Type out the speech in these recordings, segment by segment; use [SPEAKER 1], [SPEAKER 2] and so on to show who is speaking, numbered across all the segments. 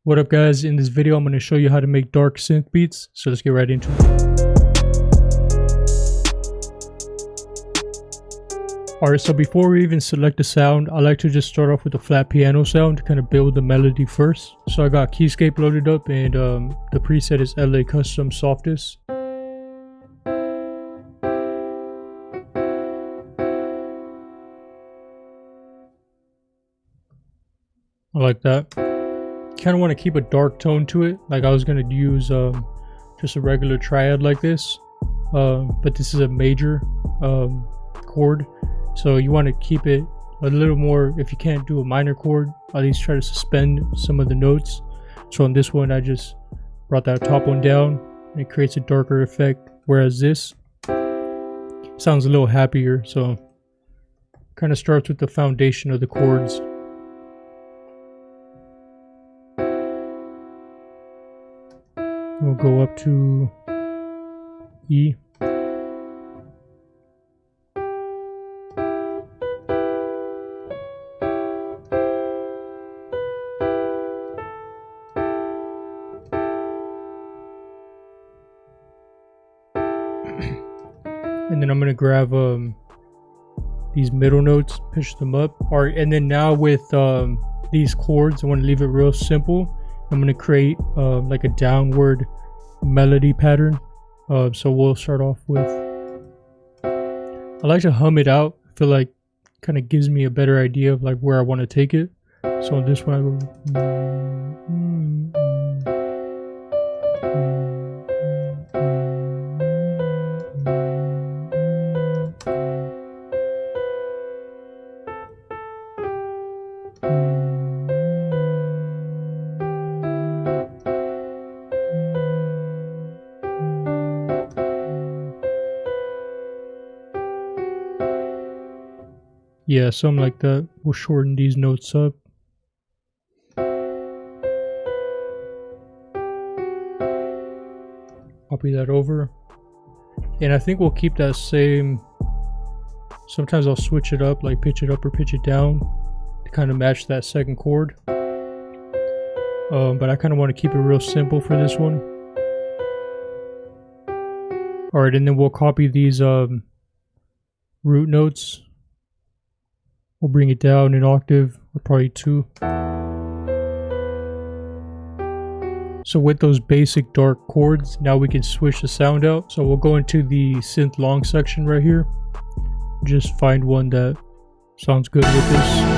[SPEAKER 1] What up guys, in this video I'm going to show you how to make dark synth beats, so let's get right into it. Alright, so before we even select the sound, I like to just start off with a flat piano sound to kind of build the melody first. So I got Keyscape loaded up and the preset is LA Custom Softest. I like that. Kind of want to keep a dark tone to it, like I was going to use just a regular triad like this, but this is a major chord, so you want to keep it a little more. If you can't do a minor chord, at least try to suspend some of the notes. So on this one I just brought that top one down and it creates a darker effect, whereas this sounds a little happier. So kind of starts with the foundation of the chords. We'll go up to E. And then I'm going to grab these middle notes, push them up. Alright, and then now with these chords, I want to leave it real simple. I'm going to create like a downward melody pattern. So we'll start off with, I like to hum it out. I feel like it kind of gives me a better idea of like where I want to take it. So on this one I go yeah, something like that. We'll shorten these notes up. Copy that over. And I think we'll keep that same. Sometimes I'll switch it up, like pitch it up or pitch it down to kind of match that second chord. But I kind of want to keep it real simple for this one. Alright, and then we'll copy these root notes. We'll bring it down an octave, or probably 2. So with those basic dark chords, now we can switch the sound out. So we'll go into the synth long section right here. Just find one that sounds good with this.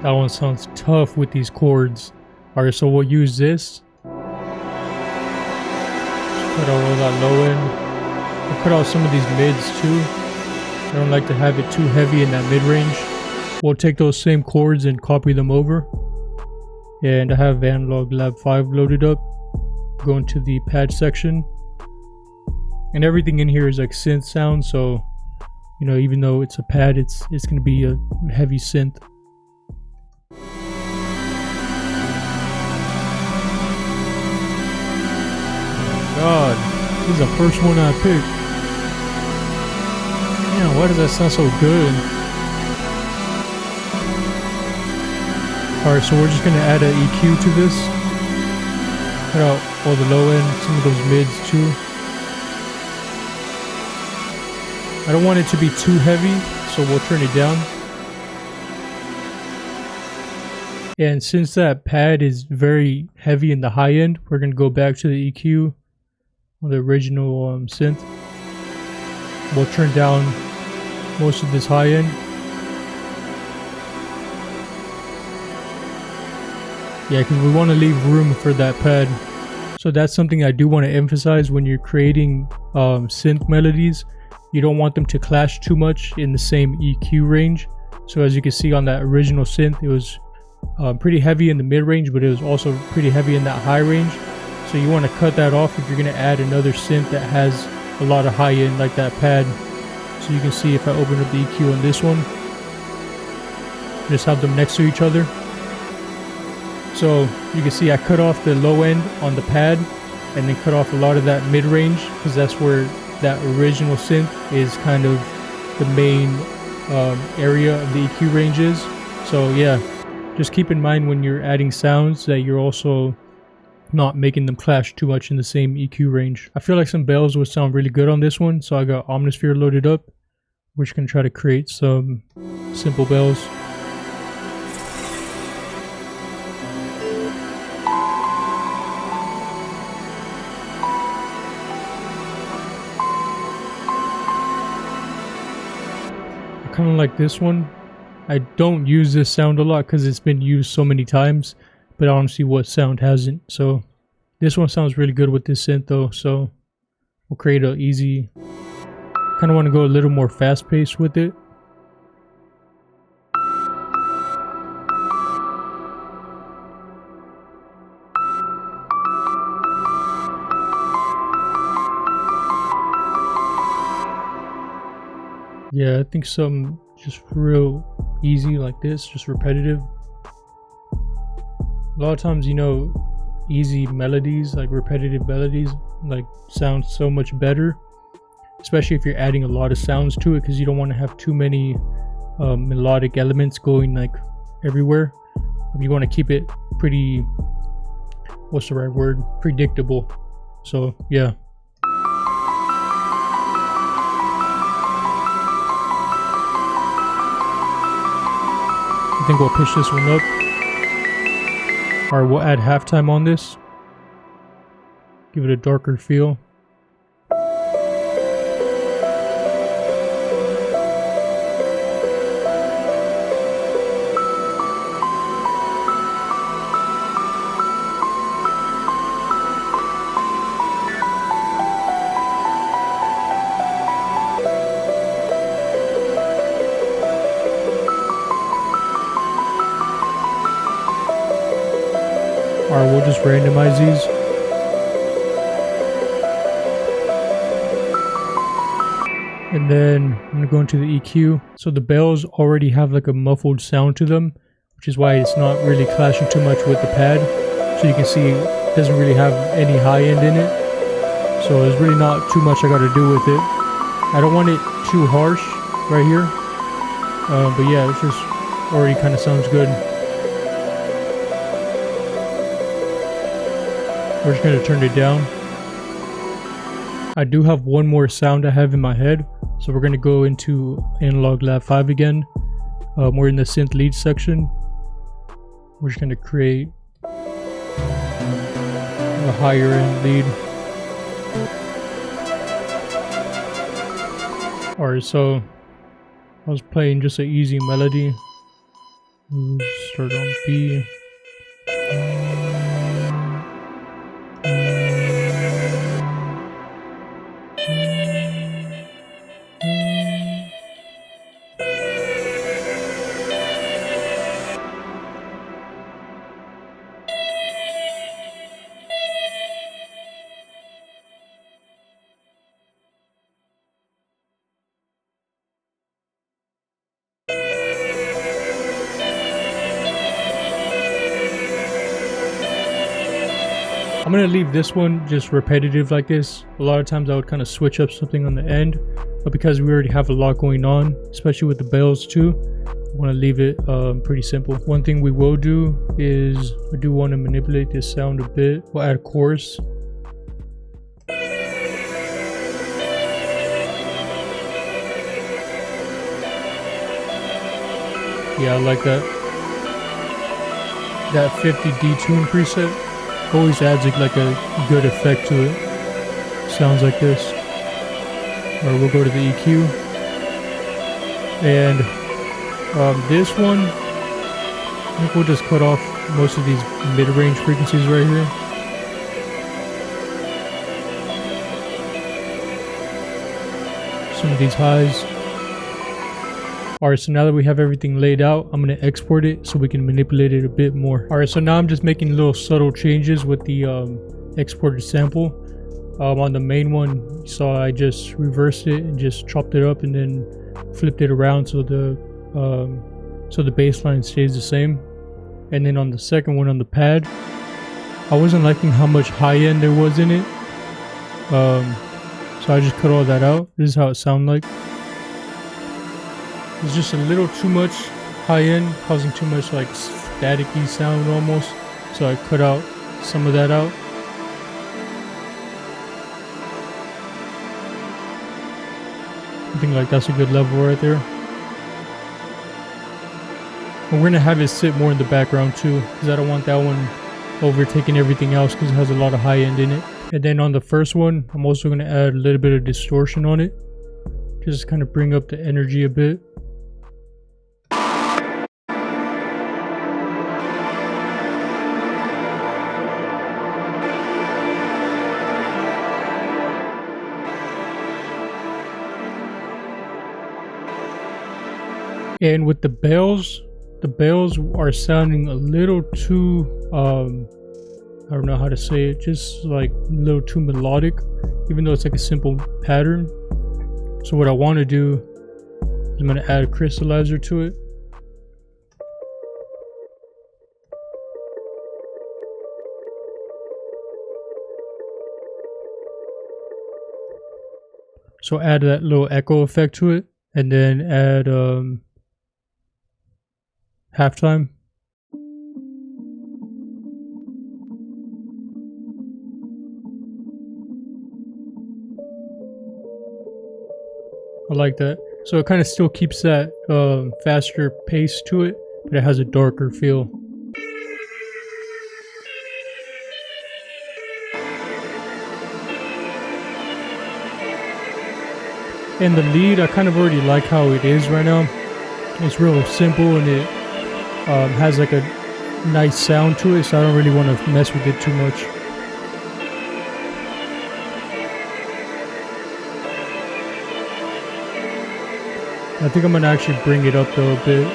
[SPEAKER 1] That one sounds tough with these chords. Alright, so we'll use this. Cut out all that low end. We'll cut out some of these mids too. I don't like to have it too heavy in that mid range. We'll take those same chords and copy them over. And I have Analog Lab 5 loaded up. Go into the pad section. And everything in here is like synth sound, so you know, even though it's a pad, it's gonna be a heavy synth. God, this is the first one I picked. Man, why does that sound so good? Alright, so we're just gonna add an EQ to this. Cut out all the low end, some of those mids too. I don't want it to be too heavy, so we'll turn it down. And since that pad is very heavy in the high end, we're gonna go back to the EQ on the original synth. We'll turn down most of this high end. Yeah, because we want to leave room for that pad. So that's something I do want to emphasize when you're creating synth melodies. You don't want them to clash too much in the same EQ range. So as you can see on that original synth, it was pretty heavy in the mid range, but it was also pretty heavy in that high range. So you want to cut that off if you're going to add another synth that has a lot of high end like that pad. So you can see if I open up the EQ on this one, Just have them next to each other. So you can see I cut off the low end on the pad and then cut off a lot of that mid-range, because that's where that original synth is kind of the main area of the EQ range is. So yeah, just keep in mind when you're adding sounds that you're also not making them clash too much in the same EQ range. I feel like some bells would sound really good on this one, so I got Omnisphere loaded up. We're just gonna try to create some simple bells. I kind of like this one. I don't use this sound a lot because it's been used so many times, but I don't see what sound hasn't. So this one sounds really good with this synth though, so we'll create an easy. Kind of want to go a little more fast paced with it. Yeah, I think some just real easy like this, just repetitive. A lot of times, you know, easy melodies, like repetitive melodies, like sound so much better, especially if you're adding a lot of sounds to it, because you don't want to have too many melodic elements going like everywhere. You want to keep it pretty, what's the right word, predictable. So yeah. I think we'll push this one up. Or we'll add halftime on this. Give it a darker feel. Alright, we'll just randomize these. And then I'm going to go into the EQ. So the bells already have like a muffled sound to them, which is why it's not really clashing too much with the pad. So you can see it doesn't really have any high end in it. So there's really not too much I got to do with it. I don't want it too harsh right here. But yeah, it just already kind of sounds good. We're just going to turn it down. I do have one more sound I have in my head, so we're going to go into Analog Lab 5 again. We're in the synth lead section. We're just going to create a higher end lead. Alright, so I was playing just an easy melody. Start on B. I'm going to leave this one just repetitive like this. A lot of times I would kind of switch up something on the end, but because we already have a lot going on, especially with the bells too, I want to leave it pretty simple. One thing we will do is I do want to manipulate this sound a bit. We'll add chorus. Yeah, I like that. That 50 detune preset always adds like a good effect to it. Sounds like this. Or we'll go to the EQ. And this one, I think we'll just cut off most of these mid-range frequencies right here. Some of these highs. Alright, so now that we have everything laid out, I'm going to export it so we can manipulate it a bit more. Alright, so now I'm just making little subtle changes with the exported sample. On the main one, you saw I just reversed it and just chopped it up and then flipped it around so the so the bass line stays the same. And then on the second one on the pad, I wasn't liking how much high end there was in it, so I just cut all that out. This is how it sounded like. It's just a little too much high end, causing too much like staticky sound almost, so I cut out some of that out. I think like that's a good level right there. And we're gonna have it sit more in the background too, because I don't want that one overtaking everything else, because it has a lot of high end in it. And then on the first one, I'm also gonna add a little bit of distortion on it, just kind of bring up the energy a bit. And with the bells are sounding a little too, I don't know how to say it, just like a little too melodic, even though it's like a simple pattern. So what I want to do is I'm going to add a crystallizer to it. So add that little echo effect to it, and then add halftime. I like that. So it kind of still keeps that faster pace to it, but it has a darker feel. And the lead, I kind of already like how it is right now. It's real simple, and it has like a nice sound to it, so I don't really want to mess with it too much. I think I'm going to actually bring it up though a bit,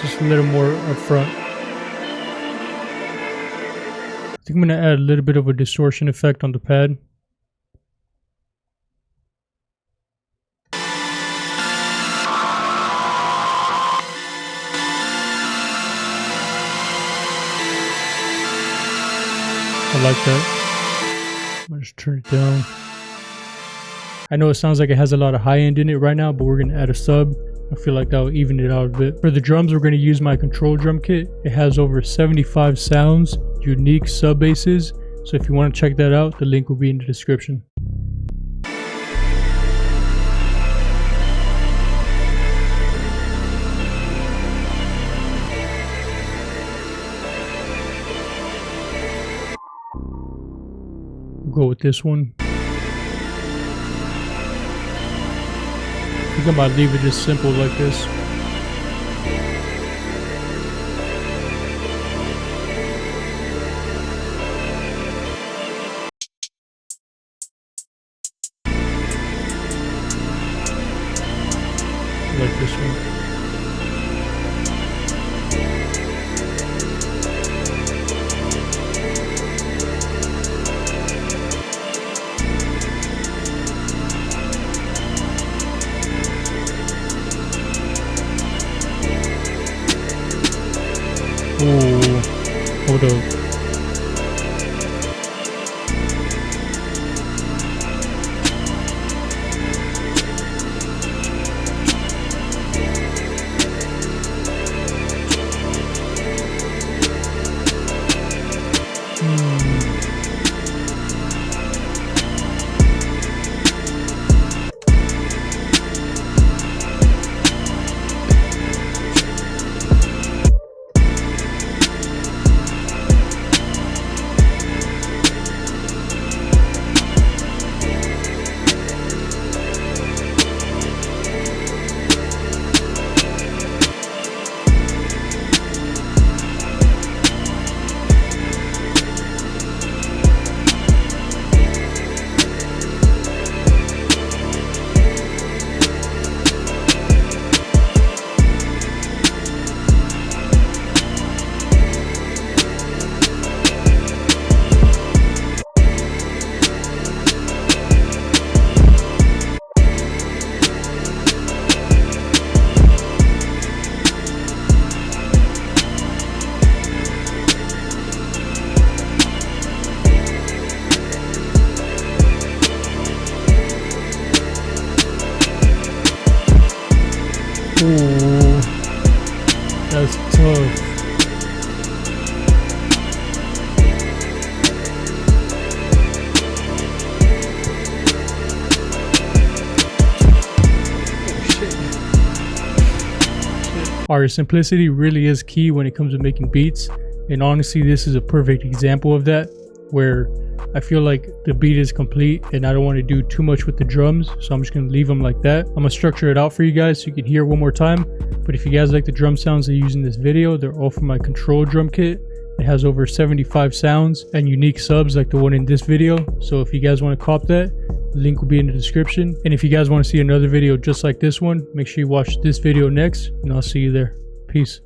[SPEAKER 1] just a little more up front. I think I'm going to add a little bit of a distortion effect on the pad. I like that. I'm gonna just turn it down. I know it sounds like it has a lot of high end in it right now, but we're gonna add a sub. I feel like that'll even it out a bit. For the drums, we're gonna use my control drum kit. It has over 75 sounds, unique sub basses. So if you want to check that out, the link will be in the description. Go with this one. I think I might leave it just simple like this. Like this one. Ooh, hold up. That's tough. Alright, simplicity really is key when it comes to making beats, and honestly this is a perfect example of that, where I feel like the beat is complete and I don't want to do too much with the drums, so I'm just going to leave them like that. I'm going to structure it out for you guys so you can hear it one more time. But if you guys like the drum sounds I use in this video, they're all from my control drum kit. It has over 75 sounds and unique subs like the one in this video, so if you guys want to cop that, link will be in the description. And if you guys want to see another video just like this one, make sure you watch this video next, and I'll see you there. Peace.